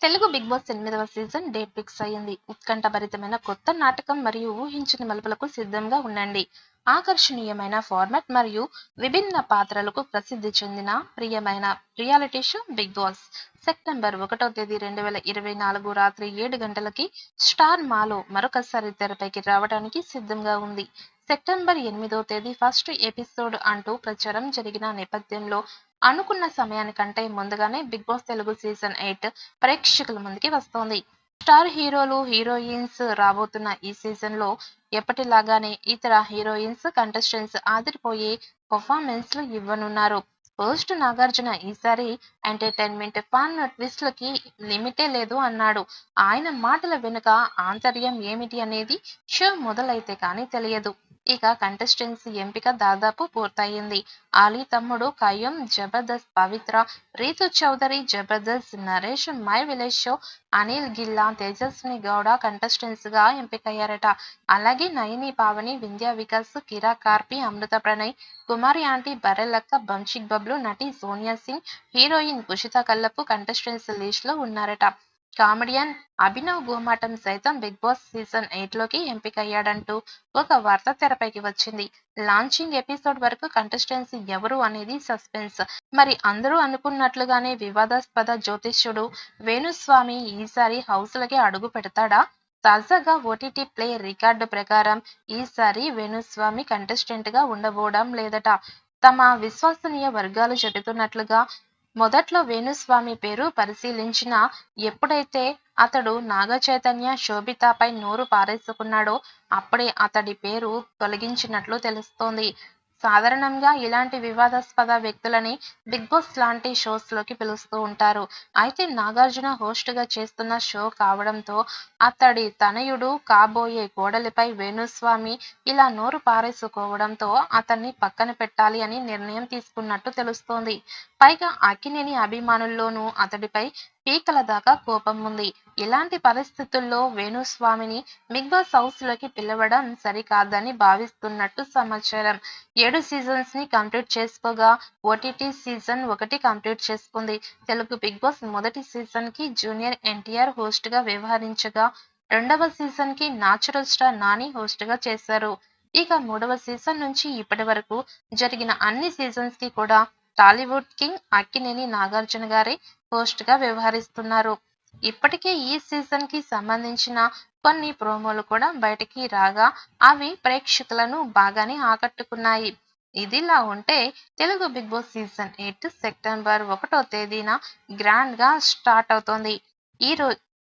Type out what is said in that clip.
Telugu Bigg boss 8వ season date fix అయ్యింది. ఉత్కంఠభరితమైన కొత్త నాటకం మరియు ఊహించని మలుపులకు సిద్ధంగా ఉండండి. ఆకర్షణీయమైన ఫార్మాట్ మరియు విభిన్న పాత్రలకు ప్రసిద్ధి చెందిన ప్రియమైన reality show Bigg Boss September 1వ తేదీ 2024 రాత్రి 7 గంటలకి స్టార్ మాలో మరొకసారి తెరపైకి రావడానికి సిద్ధంగా ఉంది. సెప్టెంబర్ 8వ తేదీ ఫస్ట్ ఎపిసోడ్ అంటూ ప్రచారం జరిగిన నేపథ్యంలో అనుకున్న సమయానికంటే ముందుగానే బిగ్ బాస్ తెలుగు సీజన్ 8 ప్రేక్షకుల ముందుకి వస్తోంది. స్టార్ హీరోలు, హీరోయిన్స్ రాబోతున్న ఈ సీజన్ లో ఎప్పటిలాగానే ఇతర హీరోయిన్స్, కంటెస్టెంట్స్ అదిరిపోయే పర్ఫార్మెన్స్లు ఇవ్వనున్నారు. హోస్ట్ నాగార్జున ఈసారి ఎంటర్టైన్మెంట్ ఫన్ ట్విస్ట్లకి లిమిటే లేదు అన్నాడు. ఆయన మాటల వెనుక ఆంతర్యం ఏమిటి అనేది షో మొదలైతే కానీ తెలియదు. ఇక కంటెస్టెంట్స్ ఎంపిక దాదాపు పూర్తయింది. ఆలీ తమ్ముడు Khayyum Jabardasth, Pavitra, Rithu Chowdary Jabardasth, Naresh my village show, Anil Gilla, Tejaswini Gowda contestants గా ఎంపికయ్యారట. అలాగే నయని, పావని, వింధ్య వికాస్, కిరా కార్పి, అమృత ప్రణయ్, కుమారి ఆంటీ, బర్రెలక్క, బంషిక్ బబ్లు, నటి Sonia Singh, heroine Kushitha Kallapu contestants list లో ఉన్నారట. కామెడియన్ అభినవ్ గోమాటం సైతం బిగ్ బాస్ సీజన్ 8 లోకి ఎంపికయ్యాడంటూ ఒక వార్త తెరపైకి వచ్చింది. లాంచింగ్ ఎపిసోడ్ వరకు కంటెస్టెంట్స్ ఎవరు అనేది సస్పెన్స్. మరి అందరూ అనుకున్నట్లుగానే వివాదాస్పద జ్యోతిష్యుడు వేణుస్వామి ఈసారి హౌస్లకి అడుగు పెడతాడా? తాజాగా ఓటీటీ ప్లే రికార్డు ప్రకారం ఈసారి వేణుస్వామి కంటెస్టెంట్ గా ఉండబోవడం లేదట. తమ విశ్వసనీయ వర్గాలు చెబుతున్నట్లుగా మొదట్లో వేణుస్వామి పేరు పరిశీలించినా ఎప్పుడైతే అతడు నాగచైతన్య, శోభితపై నోరు పారేసుకున్నాడో అప్పుడే అతడి పేరు తొలగించినట్లు తెలుస్తోంది. సాధారణంగా ఇలాంటి వివాదాస్పద వ్యక్తులని బిగ్ బాస్ లాంటి షోస్ లోకి పిలుస్తూ ఉంటారు. అయితే నాగార్జున హోస్ట్ గా చేస్తున్న షో కావడంతో అతడి తనయుడు కాబోయే కోడలిపై వేణుస్వామి ఇలా నోరు పారేసుకోవడంతో అతన్ని పక్కన పెట్టాలి అని నిర్ణయం తీసుకున్నట్టు తెలుస్తోంది. పైగా అక్కినేని అభిమానుల్లోనూ అతడిపై పీకల దాకా కోపం ఉంది. ఇలాంటి పరిస్థితుల్లో వేణుస్వామిని బిగ్ బాస్ హౌస్ లోకి పిలవడం సరికాదని భావిస్తున్నట్టు సమాచారం. 7 సీజన్స్ ని కంప్లీట్ చేసుకోగా ఓటీటీ సీజన్ 1 కంప్లీట్ చేసుకుంది. తెలుగు బిగ్ బాస్ మొదటి సీజన్ కి జూనియర్ ఎన్టీఆర్ హోస్ట్ గా వ్యవహరించగా రెండవ సీజన్ కి నాచురల్ స్టార్ నాని హోస్ట్ గా చేశారు. ఇక మూడవ సీజన్ నుంచి ఇప్పటి వరకు జరిగిన అన్ని సీజన్స్ కి కూడా టాలీవుడ్ కింగ్ అక్కినేని నాగార్జున గారే హోస్ట్ గా వ్యవహరిస్తున్నారు. ఇప్పటికే ఈ సీజన్ కి సంబంధించిన కొన్ని ప్రోమోలు కూడా బయటికి రాగా అవి ప్రేక్షకులను బాగానే ఆకట్టుకున్నాయి. ఇదిలా ఉంటే Telugu Bigg Boss season 8 September 1వ తేదీన గ్రాండ్ గా స్టార్ట్ అవుతోంది.